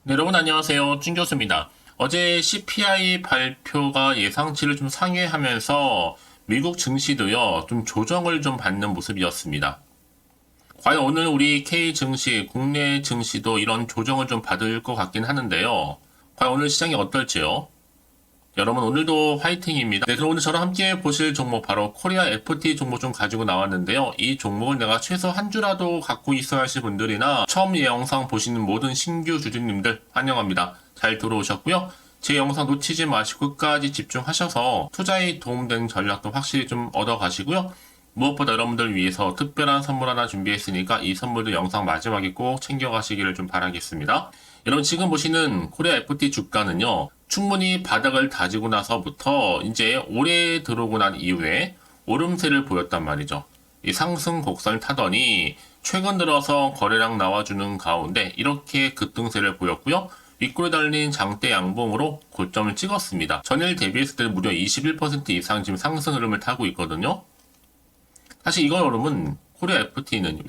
네, 여러분 안녕하세요. 준 교수입니다. 어제 CPI 발표가 예상치를 좀 상회하면서 미국 증시도요, 좀 조정을 좀 받는 모습이었습니다. 과연 오늘 우리 K 증시, 국내 증시도 이런 조정을 좀 받을 것 같긴 하는데요. 과연 오늘 시장이 어떨지요? 여러분 오늘도 화이팅입니다. 네, 그럼 오늘 저랑 함께 보실 종목 바로 코리아 FT 종목 좀 가지고 나왔는데요. 이 종목을 내가 최소 한 주라도 갖고 있어야 하실 분들이나 처음 이 영상 보시는 모든 신규 주주님들 환영합니다. 잘 들어오셨고요. 제 영상 놓치지 마시고 끝까지 집중하셔서 투자에 도움되는 전략도 확실히 좀 얻어가시고요. 무엇보다 여러분들 위해서 특별한 선물 하나 준비했으니까 이 선물도 영상 마지막에 꼭 챙겨가시기를 좀 바라겠습니다. 여러분 지금 보시는 코리아 FT 주가는요. 충분히 바닥을 다지고 나서부터 이제 올해 들어오고 난 이후에 오름세를 보였단 말이죠. 이 상승 곡선을 타더니 최근 들어서 거래량 나와주는 가운데 이렇게 급등세를 보였고요. 윗골에 달린 장대 양봉으로 고점을 찍었습니다. 전일 대비했을 때 무려 21% 이상 지금 상승 흐름을 타고 있거든요. 사실 이건 여러분 코리아 FT는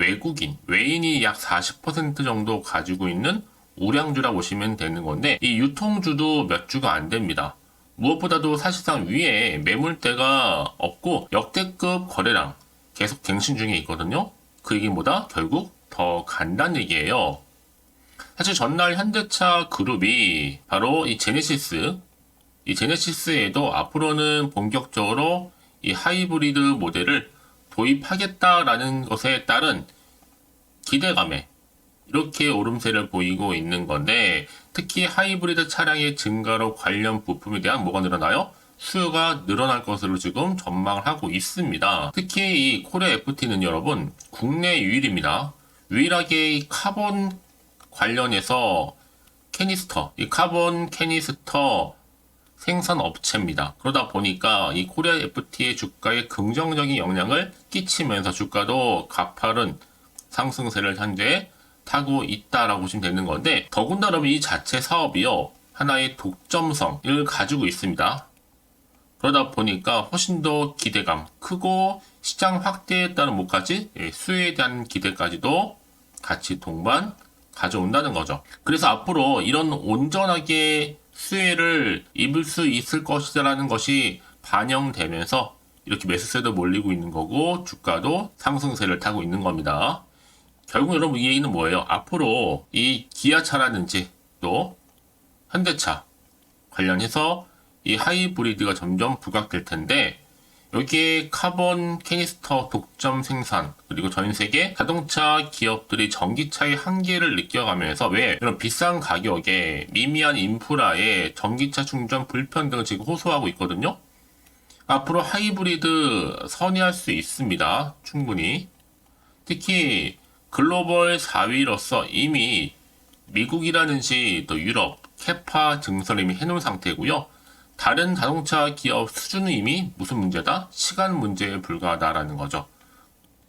외인이 약 40% 정도 가지고 있는 우량주라 보시면 되는 건데 이 유통주도 몇 주가 안 됩니다. 무엇보다도 사실상 위에 매물대가 없고 역대급 거래량 계속 갱신 중에 있거든요. 그 얘기보다 결국 더 간다는 얘기예요. 사실 전날 현대차 그룹이 바로 이 제네시스에도 앞으로는 본격적으로 이 하이브리드 모델을 도입하겠다라는 것에 따른 기대감에 이렇게 오름세를 보이고 있는 건데 특히 하이브리드 차량의 증가로 관련 부품에 대한 뭐가 늘어나요? 수요가 늘어날 것으로 지금 전망을 하고 있습니다. 특히 이 코리아 FT는 여러분 국내 유일입니다. 유일하게 이 카본 관련해서 이 카본 캐니스터 생산 업체입니다. 그러다 보니까 이 코리아 FT의 주가에 긍정적인 영향을 끼치면서 주가도 가파른 상승세를 현재 타고 있다라고 보시면 되는 건데 더군다나 이 자체 사업이요 하나의 독점성을 가지고 있습니다. 그러다 보니까 훨씬 더 기대감 크고 시장 확대에 따른 뭐까지 수요에 대한 기대까지도 같이 동반 가져온다는 거죠. 그래서 앞으로 이런 온전하게 수혜를 입을 수 있을 것이라는 것이 반영되면서 이렇게 매수세도 몰리고 있는 거고 주가도 상승세를 타고 있는 겁니다. 결국 여러분 이 얘기는 뭐예요? 앞으로 이 기아차라든지 또 현대차 관련해서 이 하이브리드가 점점 부각될 텐데 여기에 카본 캐니스터 독점 생산 그리고 전 세계 자동차 기업들이 전기차의 한계를 느껴가면서 왜 이런 비싼 가격에 미미한 인프라에 전기차 충전 불편등을 지금 호소하고 있거든요. 앞으로 하이브리드 선회할 수 있습니다. 충분히. 특히 글로벌 4위로서 이미 미국이라든지 또 유럽 캐파 증설을 이미 해놓은 상태고요. 다른 자동차 기업 수준은 이미 무슨 문제다? 시간 문제에 불과하다라는 거죠.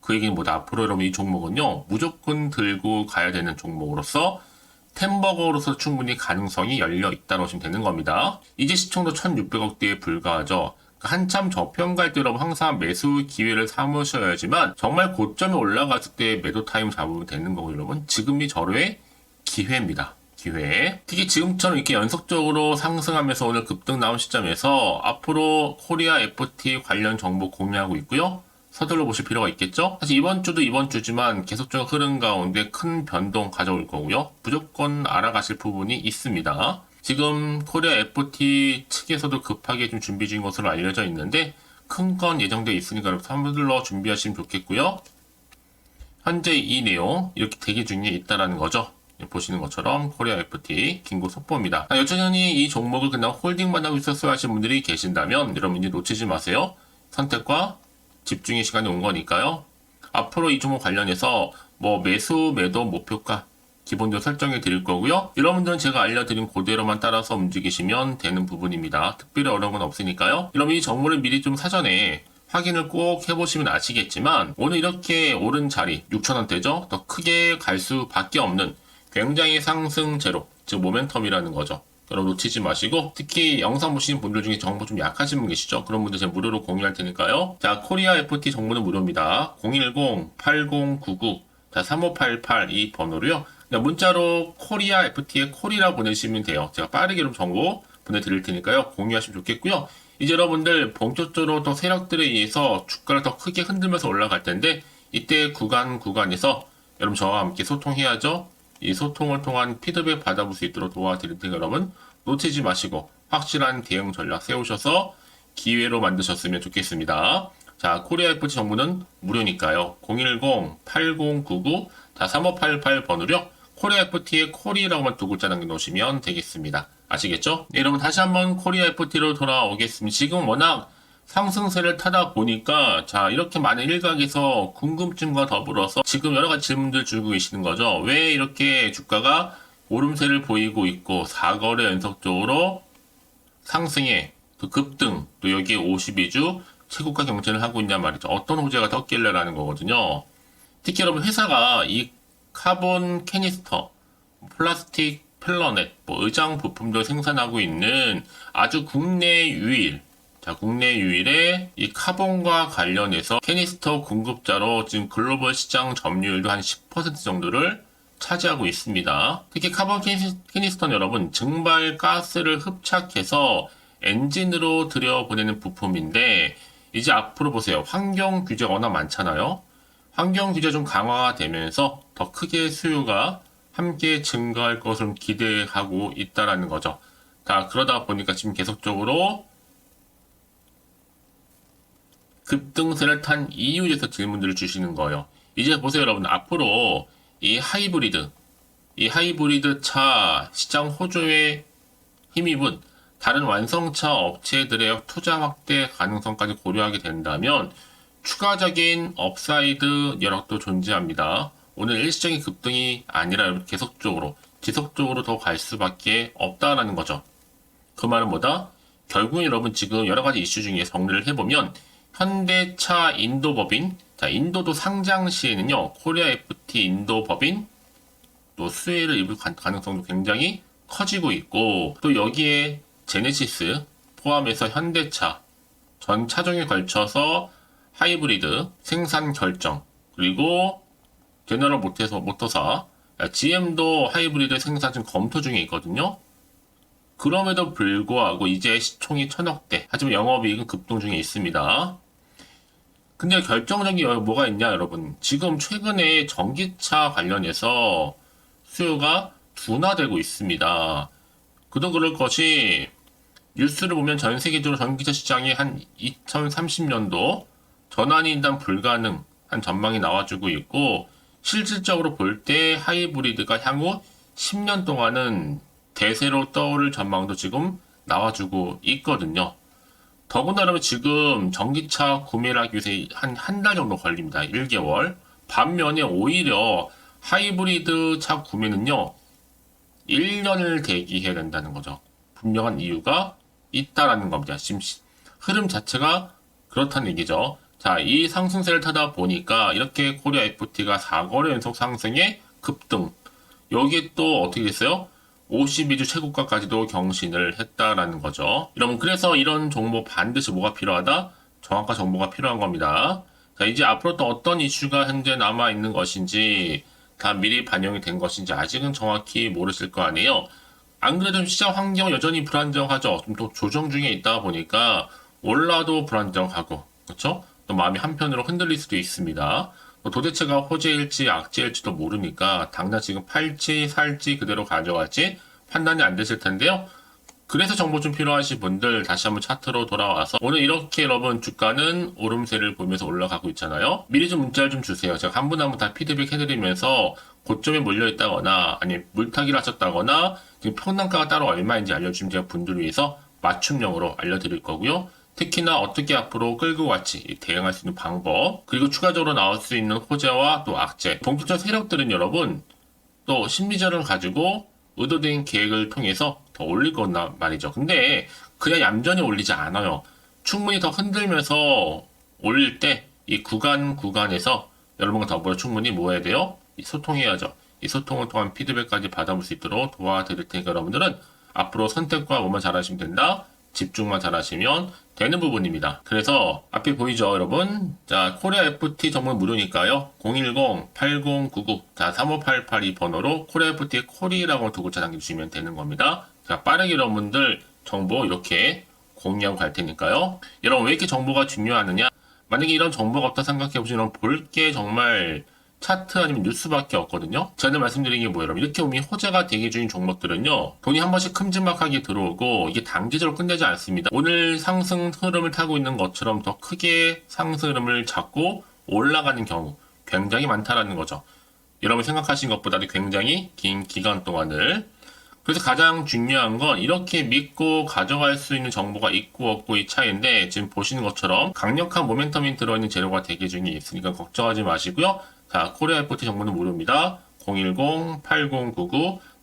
그 얘기는 뭐다? 앞으로 여러분 이 종목은요. 무조건 들고 가야 되는 종목으로서 템버거로서 충분히 가능성이 열려 있다고 보시면 되는 겁니다. 이제 시총도 1600억대에 불과하죠. 한참 저평가할 때 여러분 항상 매수 기회를 삼으셔야지만 정말 고점에 올라갔을 때 매도 타임 잡으면 되는 거고 여러분 지금이 절호의 기회입니다. 기회. 특히 지금처럼 이렇게 연속적으로 상승하면서 오늘 급등 나온 시점에서 앞으로 코리아 FT 관련 정보 공유하고 있고요. 서둘러 보실 필요가 있겠죠? 사실 이번 주도 이번 주지만 계속적으로 흐름 가운데 큰 변동 가져올 거고요. 무조건 알아가실 부분이 있습니다. 지금 코리아 FT 측에서도 급하게 좀 준비 중인 것으로 알려져 있는데 큰 건 예정되어 있으니까 여러분 서둘러 준비하시면 좋겠고요. 현재 이 내용 이렇게 대기 중에 있다라는 거죠. 보시는 것처럼 코리아 FT 긴급 속보입니다. 여전히 이 종목을 그냥 홀딩만 하고 있었어야 하시는 분들이 계신다면 여러분 이제 놓치지 마세요. 선택과 집중의 시간이 온 거니까요. 앞으로 이 종목 관련해서 뭐 매수 매도 목표가 기본적으로 설정해 드릴 거고요. 여러분들은 제가 알려드린 그대로만 따라서 움직이시면 되는 부분입니다. 특별히 어려운 건 없으니까요. 여러분 이 정보를 미리 좀 사전에 확인을 꼭 해보시면 아시겠지만 오늘 이렇게 오른 자리 6,000원대죠. 더 크게 갈 수밖에 없는 굉장히 상승 제로, 즉 모멘텀이라는 거죠. 여러분 놓치지 마시고 특히 영상 보시는 분들 중에 정보 좀 약하신 분 계시죠? 그런 분들 제가 무료로 공유할 테니까요. 자, 코리아 FT 정보는 무료입니다. 010-8099-3588 이 번호로요. 문자로 코리아 FT에 콜이라 보내시면 돼요. 제가 빠르게 좀 정보 보내드릴 테니까요. 공유하시면 좋겠고요. 이제 여러분들 본격적으로 더 세력들에 의해서 주가를 더 크게 흔들면서 올라갈 텐데 이때 구간에서 여러분 저와 함께 소통해야죠. 이 소통을 통한 피드백 받아볼 수 있도록 도와드릴 테니까 여러분 놓치지 마시고 확실한 대응 전략 세우셔서 기회로 만드셨으면 좋겠습니다. 자, 코리아 FT 정보는 무료니까요. 010-8099-3588번으로요. 코리아 FT에 콜이라고만 두 글자 남겨놓으시면 되겠습니다. 아시겠죠? 네, 여러분 다시 한번 코리아 FT로 돌아오겠습니다. 지금 워낙 상승세를 타다 보니까 자 이렇게 많은 일각에서 궁금증과 더불어서 지금 여러 가지 질문들 주고 계시는 거죠. 왜 이렇게 주가가 오름세를 보이고 있고 4거래 연속적으로 상승에 또 급등 또 여기에 52주 최고가 경쟁을 하고 있냐 말이죠. 어떤 호재가 떴길래라는 거거든요. 특히 여러분 회사가 이 카본 캐니스터, 플라스틱 플러넷, 의장 부품도 생산하고 있는 아주 국내 유일 국내 유일의 이 카본과 관련해서 캐니스터 공급자로 지금 글로벌 시장 점유율도 한 10% 정도를 차지하고 있습니다. 특히 카본 캐니스터는 여러분 증발 가스를 흡착해서 엔진으로 들여보내는 부품인데 이제 앞으로 보세요. 환경 규제가 워낙 많잖아요. 환경 규제 좀 강화가 되면서 더 크게 수요가 함께 증가할 것을 기대하고 있다라는 거죠. 자, 그러다 보니까 지금 계속적으로 급등세를 탄 이유에서 질문들을 주시는 거예요. 이제 보세요, 여러분. 앞으로 이 하이브리드 차 시장 호조에 힘입은 다른 완성차 업체들의 투자 확대 가능성까지 고려하게 된다면 추가적인 업사이드 여력도 존재합니다. 오늘 일시적인 급등이 아니라 계속적으로 지속적으로 더 갈 수밖에 없다라는 거죠. 그 말은 뭐다? 결국은 여러분 지금 여러 가지 이슈 중에 정리를 해보면 현대차 인도법인, 자 인도도 상장 시에는요 코리아 FT 인도법인 또 수혜를 입을 가능성도 굉장히 커지고 있고 또 여기에 제네시스 포함해서 현대차 전 차종에 걸쳐서 하이브리드 생산 결정 그리고 제너럴 모터사 GM도 하이브리드 생산 지금 검토 중에 있거든요. 그럼에도 불구하고 이제 시총이 1000억대 하지만 영업이익은 급등 중에 있습니다. 근데 결정적인 뭐가 있냐 여러분 지금 최근에 전기차 관련해서 수요가 둔화되고 있습니다. 그도 그럴 것이 뉴스를 보면 전 세계적으로 전기차 시장이 한 2030년도 전환이 일단 불가능한 전망이 나와주고 있고 실질적으로 볼 때 하이브리드가 향후 10년 동안은 대세로 떠오를 전망도 지금 나와주고 있거든요. 더군다나 지금 전기차 구매를 하기 위해서 한 달 정도 걸립니다. 1개월. 반면에 오히려 하이브리드 차 구매는요. 1년을 대기해야 된다는 거죠. 분명한 이유가 있다라는 겁니다. 지금 흐름 자체가 그렇다는 얘기죠. 자, 이 상승세를 타다 보니까 이렇게 코리아 FT가 4거래 연속 상승에 급등. 여기에 또 어떻게 됐어요? 52주 최고가까지도 경신을 했다라는 거죠. 여러분, 그래서 이런 정보 반드시 뭐가 필요하다? 정확한 정보가 필요한 겁니다. 자, 이제 앞으로 또 어떤 이슈가 현재 남아있는 것인지, 다 미리 반영이 된 것인지 아직은 정확히 모르실 거 아니에요. 안 그래도 시장 환경은 여전히 불안정하죠. 좀 또 조정 중에 있다 보니까 올라도 불안정하고, 그렇죠? 또 마음이 한편으로 흔들릴 수도 있습니다. 도대체가 호재일지 악재일지도 모르니까 당장 지금 팔지 살지 그대로 가져갈지 판단이 안 되실 텐데요. 그래서 정보 좀 필요하신 분들 다시 한번 차트로 돌아와서 오늘 이렇게 여러분 주가는 오름세를 보면서 올라가고 있잖아요. 미리 좀 문자를 좀 주세요. 제가 한 분 한 분 다 피드백 해드리면서 고점에 몰려있다거나 아니면 물타기를 하셨다거나 지금 평단가가 따로 얼마인지 알려주시면 제가 분들을 위해서 맞춤형으로 알려드릴 거고요. 특히나 어떻게 앞으로 끌고 갈지 대응할 수 있는 방법 그리고 추가적으로 나올 수 있는 호재와 또 악재 본격적 세력들은 여러분 또 심리전을 가지고 의도된 계획을 통해서 더 올릴 거란 말이죠. 근데 그냥 얌전히 올리지 않아요. 충분히 더 흔들면서 올릴 때 이 구간에서 여러분과 더불어 충분히 뭐 해야 돼요? 소통해야죠. 이 소통을 통한 피드백까지 받아볼 수 있도록 도와드릴 테니까 여러분들은 앞으로 선택과 뭐만 잘하시면 된다. 집중만 잘하시면 되는 부분입니다. 그래서 앞에 보이죠, 여러분? 자, 코리아 FT 전문 무료니까요. 010-8099, 자, 3588이 번호로 코리아 FT 코리라고 두고 찾아주시면 되는 겁니다. 자, 빠르게 여러분들 정보 이렇게 공유하고 갈 테니까요. 여러분, 왜 이렇게 정보가 중요하느냐? 만약에 이런 정보가 없다 생각해보시면 볼 게 정말 차트 아니면 뉴스밖에 없거든요. 제가 말씀드린 게 뭐예요? 여러분, 이렇게 보면 호재가 대기 중인 종목들은요, 돈이 한 번씩 큼지막하게 들어오고 이게 단기적으로 끝내지 않습니다. 오늘 상승 흐름을 타고 있는 것처럼 더 크게 상승 흐름을 잡고 올라가는 경우 굉장히 많다라는 거죠. 여러분 생각하신 것보다도 굉장히 긴 기간 동안을. 그래서 가장 중요한 건 이렇게 믿고 가져갈 수 있는 정보가 있고 없고의 차이인데, 지금 보시는 것처럼 강력한 모멘텀이 들어있는 재료가 대기 중에 있으니까 걱정하지 마시고요. 자, 코리아 FT 정보는 무료입니다.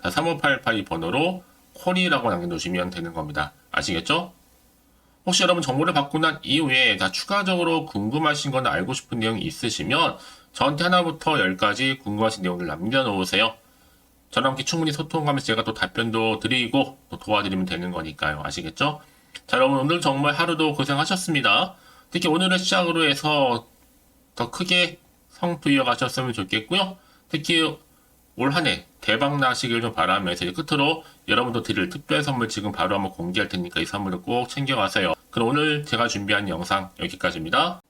010-8099-3588이 번호로 코리라고 남겨놓으시면 되는 겁니다. 아시겠죠? 혹시 여러분 정보를 받고 난 이후에 다 추가적으로 궁금하신 거나 알고 싶은 내용이 있으시면 저한테 하나부터 10가지 궁금하신 내용을 남겨놓으세요. 저랑 함께 충분히 소통하면서 제가 또 답변도 드리고 또 도와드리면 되는 거니까요. 아시겠죠? 자, 여러분 오늘 정말 하루도 고생하셨습니다. 특히 오늘을 시작으로 해서 더 크게 성투 이어가셨으면 좋겠고요. 특히 올 한 해 대박 나시길 좀 바라면서 이제 끝으로 여러분도 드릴 특별 선물 지금 바로 한번 공개할 테니까 이 선물을 꼭 챙겨가세요. 그럼 오늘 제가 준비한 영상 여기까지입니다.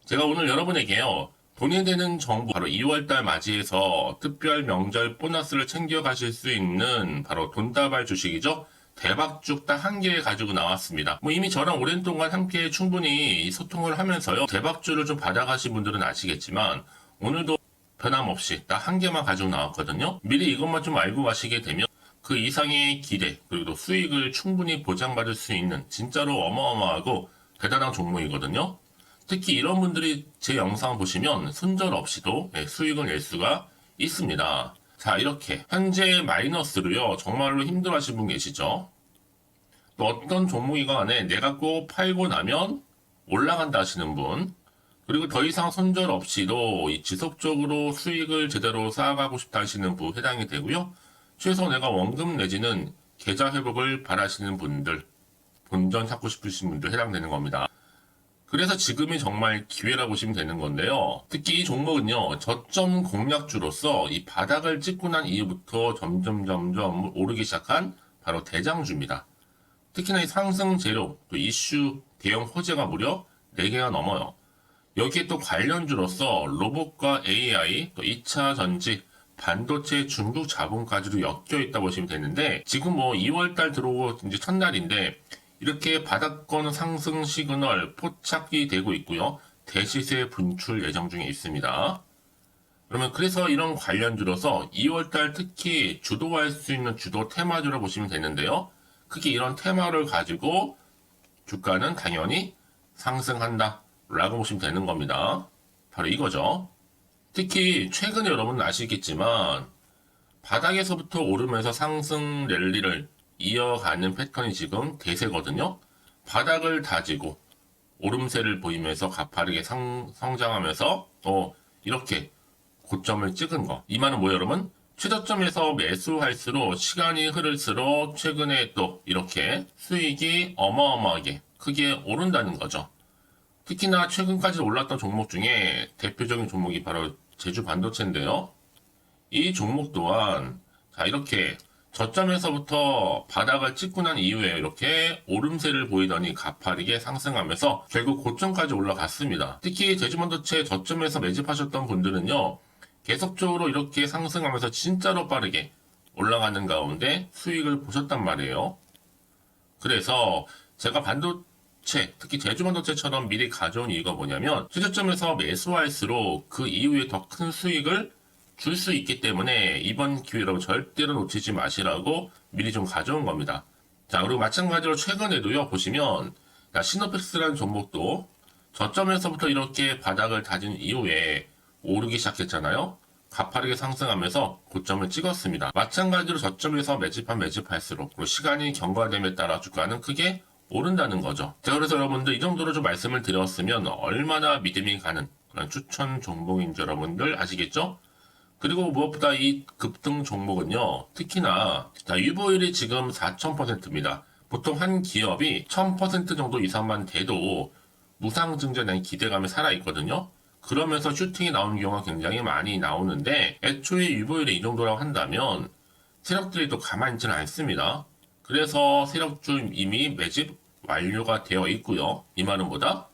제가 오늘 여러분에게요, 돈이 되는 정보, 바로 2월달 맞이해서 특별 명절 보너스를 챙겨가실 수 있는 바로 돈다발 주식이죠. 대박죽 딱 한 개 가지고 나왔습니다. 뭐 이미 저랑 오랜 동안 함께 충분히 소통을 하면서요, 대박주를 좀 받아가신 분들은 아시겠지만 오늘도 변함없이 딱 한 개만 가지고 나왔거든요. 미리 이것만 좀 알고 가시게 되면 그 이상의 기대 그리고 또 수익을 충분히 보장받을 수 있는 진짜로 어마어마하고 대단한 종목이거든요. 특히 이런 분들이 제 영상 보시면 손절 없이도 수익을 낼 수가 있습니다. 자, 이렇게 현재 마이너스로요, 정말로 힘들어하시는 분 계시죠? 또 어떤 종목이건 간에 내가 꼭 팔고 나면 올라간다 하시는 분, 그리고 더 이상 손절 없이도 지속적으로 수익을 제대로 쌓아가고 싶다 하시는 분 해당이 되고요. 최소 내가 원금 내지는 계좌 회복을 바라시는 분들, 본전 찾고 싶으신 분들 해당되는 겁니다. 그래서 지금이 정말 기회라고 보시면 되는 건데요. 특히 이 종목은요, 저점 공략주로서 이 바닥을 찍고 난 이후부터 점점 오르기 시작한 바로 대장주입니다. 특히나 이 상승 재료, 또 이슈, 대형 호재가 무려 4개가 넘어요. 여기에 또 관련주로서 로봇과 AI, 또 2차 전지, 반도체 중국 자본까지도 엮여 있다 보시면 되는데, 지금 뭐 2월달 들어오고 이제 첫날인데 이렇게 바닥권 상승 시그널 포착이 되고 있고요. 대시세 분출 예정 중에 있습니다. 그러면 그래서 이런 관련주로서 2월달 특히 주도할 수 있는 주도 테마주로 보시면 되는데요. 크게 이런 테마를 가지고 주가는 당연히 상승한다 라고 보시면 되는 겁니다. 바로 이거죠. 특히 최근에 여러분은 아시겠지만 바닥에서부터 오르면서 상승 랠리를 이어가는 패턴이 지금 대세거든요. 바닥을 다지고 오름세를 보이면서 가파르게 성장하면서 또 이렇게 고점을 찍은 거. 이 말은 뭐예요, 여러분? 최저점에서 매수할수록 시간이 흐를수록 최근에 또 이렇게 수익이 어마어마하게 크게 오른다는 거죠. 특히나 최근까지 올랐던 종목 중에 대표적인 종목이 바로 제주 반도체인데요. 이 종목 또한 자, 이렇게 저점에서부터 바닥을 찍고 난 이후에 이렇게 오름세를 보이더니 가파르게 상승하면서 결국 고점까지 올라갔습니다. 특히 제주반도체 저점에서 매집하셨던 분들은요, 계속적으로 이렇게 상승하면서 진짜로 빠르게 올라가는 가운데 수익을 보셨단 말이에요. 그래서 제가 반도체, 특히 제주반도체처럼 미리 가져온 이유가 뭐냐면 최저점에서 매수할수록 그 이후에 더 큰 수익을 줄 수 있기 때문에 이번 기회로 절대로 놓치지 마시라고 미리 좀 가져온 겁니다. 자, 그리고 마찬가지로 최근에도요, 보시면 시노펙스라는 종목도 저점에서부터 이렇게 바닥을 다진 이후에 오르기 시작했잖아요. 가파르게 상승하면서 고점을 찍었습니다. 마찬가지로 저점에서 매집할수록 그리고 시간이 경과됨에 따라 주가는 크게 오른다는 거죠. 자, 그래서 여러분들 이 정도로 좀 말씀을 드렸으면 얼마나 믿음이 가는 그런 추천 종목인지 여러분들 아시겠죠? 그리고 무엇보다 이 급등 종목은요, 특히나 자, 유보율이 지금 4000%입니다. 보통 한 기업이 1000% 정도 이상만 돼도 무상증자에 대한 기대감이 살아있거든요. 그러면서 슈팅이 나오는 경우가 굉장히 많이 나오는데 애초에 유보율이 이 정도라고 한다면 세력들이 또 가만히 있지는 않습니다. 그래서 세력주 이미 매집 완료가 되어 있고요. 이 말은 뭐다?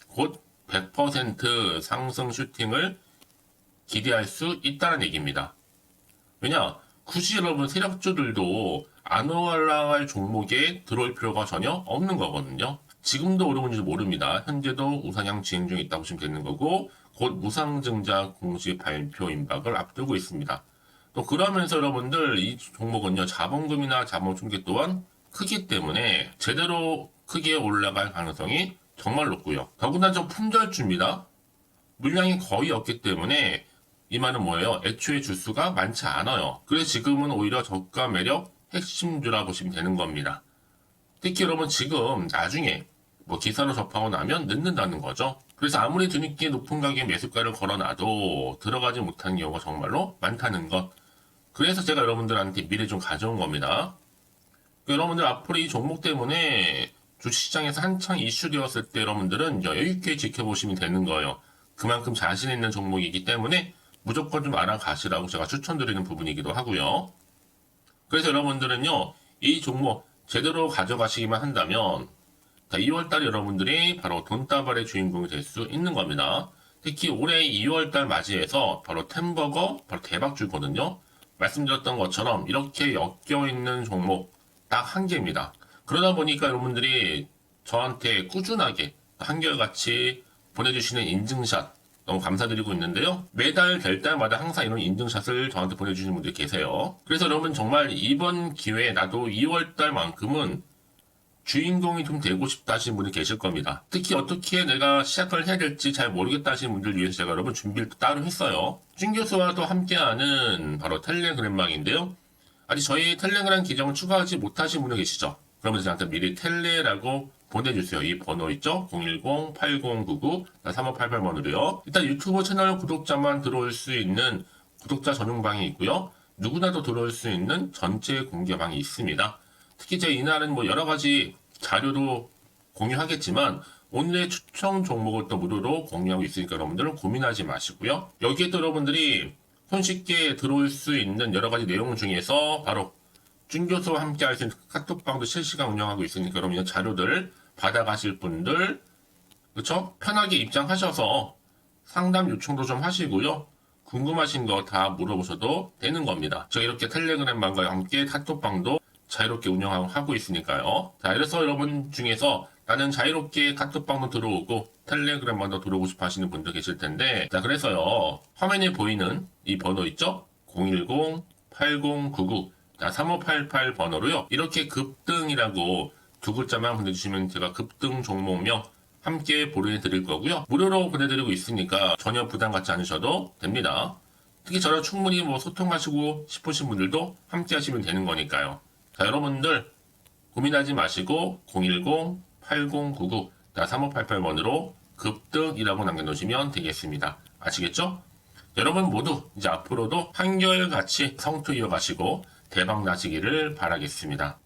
곧 100% 상승 슈팅을 기대할 수 있다는 얘기입니다. 왜냐? 굳이 여러분 세력주들도 안 올라갈 종목에 들어올 필요가 전혀 없는 거거든요. 지금도 오르는지 모릅니다. 현재도 우상향 진행 중에 있다고 보시면 되는 거고 곧 무상증자 공시 발표 임박을 앞두고 있습니다. 또 그러면서 여러분들 이 종목은요 자본금이나 자본 충격 또한 크기 때문에 제대로 크게 올라갈 가능성이 정말 높고요. 더군다나 좀 품절주입니다. 물량이 거의 없기 때문에 이 말은 뭐예요? 애초에 주수가 많지 않아요. 그래서 지금은 오히려 저가 매력 핵심주라 보시면 되는 겁니다. 특히 여러분 지금 나중에 뭐 기사로 접하고 나면 늦는다는 거죠. 그래서 아무리 뒤늦게 높은 가격에 매수가를 걸어놔도 들어가지 못하는 경우가 정말로 많다는 것. 그래서 제가 여러분들한테 미리 좀 가져온 겁니다. 여러분들 앞으로 이 종목 때문에 주식시장에서 한창 이슈되었을 때 여러분들은 여유있게 지켜보시면 되는 거예요. 그만큼 자신 있는 종목이기 때문에 무조건 좀 알아가시라고 제가 추천드리는 부분이기도 하고요. 그래서 여러분들은요, 이 종목 제대로 가져가시기만 한다면 2월달에 여러분들이 바로 돈다발의 주인공이 될 수 있는 겁니다. 특히 올해 2월달 맞이해서 바로 템버거 바로 대박주거든요. 말씀드렸던 것처럼 이렇게 엮여있는 종목 딱 한 개입니다. 그러다 보니까 여러분들이 저한테 꾸준하게 한결같이 보내주시는 인증샷 너무 감사드리고 있는데요. 매달 될 때마다 항상 이런 인증샷을 저한테 보내주시는 분들이 계세요. 그래서 여러분 정말 이번 기회에 나도 2월달만큼은 주인공이 좀 되고 싶다 하시는 분이 계실 겁니다. 특히 어떻게 내가 시작을 해야 될지 잘 모르겠다 하시는 분들 위해서 제가 여러분 준비를 따로 했어요. 준 교수와도 함께하는 바로 텔레그램방인데요. 아직 저희 텔레그램 계정을 추가하지 못하신 분들 계시죠? 그러면 저한테 미리 텔레라고 보내주세요. 이 번호 있죠? 010-8099-3588번으로요. 일단 유튜브 채널 구독자만 들어올 수 있는 구독자 전용방이 있고요. 누구나도 들어올 수 있는 전체 공개방이 있습니다. 특히 제 이날은 뭐 여러 가지 자료도 공유하겠지만 오늘의 추천 종목을 또 무료로 공유하고 있으니까 여러분들은 고민하지 마시고요. 여기에 또 여러분들이 손쉽게 들어올 수 있는 여러 가지 내용 중에서 바로 준교수와 함께 할 수 있는 카톡방도 실시간 운영하고 있으니까 여러분 이런 자료들 받아가실 분들 그쵸? 편하게 입장하셔서 상담 요청도 좀 하시고요. 궁금하신 거 다 물어보셔도 되는 겁니다. 저 이렇게 텔레그램방과 함께 카톡방도 자유롭게 운영하고 있으니까요. 자, 이래서 여러분 중에서 나는 자유롭게 카톡방도 들어오고 텔레그램방도 들어오고 싶어 하시는 분들 계실 텐데 자, 그래서요. 화면에 보이는 이 번호 있죠? 010-8099-3588 번호로요. 이렇게 급등이라고 두 글자만 보내주시면 제가 급등 종목명 함께 보내드릴 거고요. 무료로 보내드리고 있으니까 전혀 부담 갖지 않으셔도 됩니다. 특히 저랑 충분히 뭐 소통하시고 싶으신 분들도 함께 하시면 되는 거니까요. 자, 여러분들 고민하지 마시고 010-8099-3588번으로 급등이라고 남겨놓으시면 되겠습니다. 아시겠죠? 여러분 모두 이제 앞으로도 한결같이 성투 이어가시고 대박 나시기를 바라겠습니다.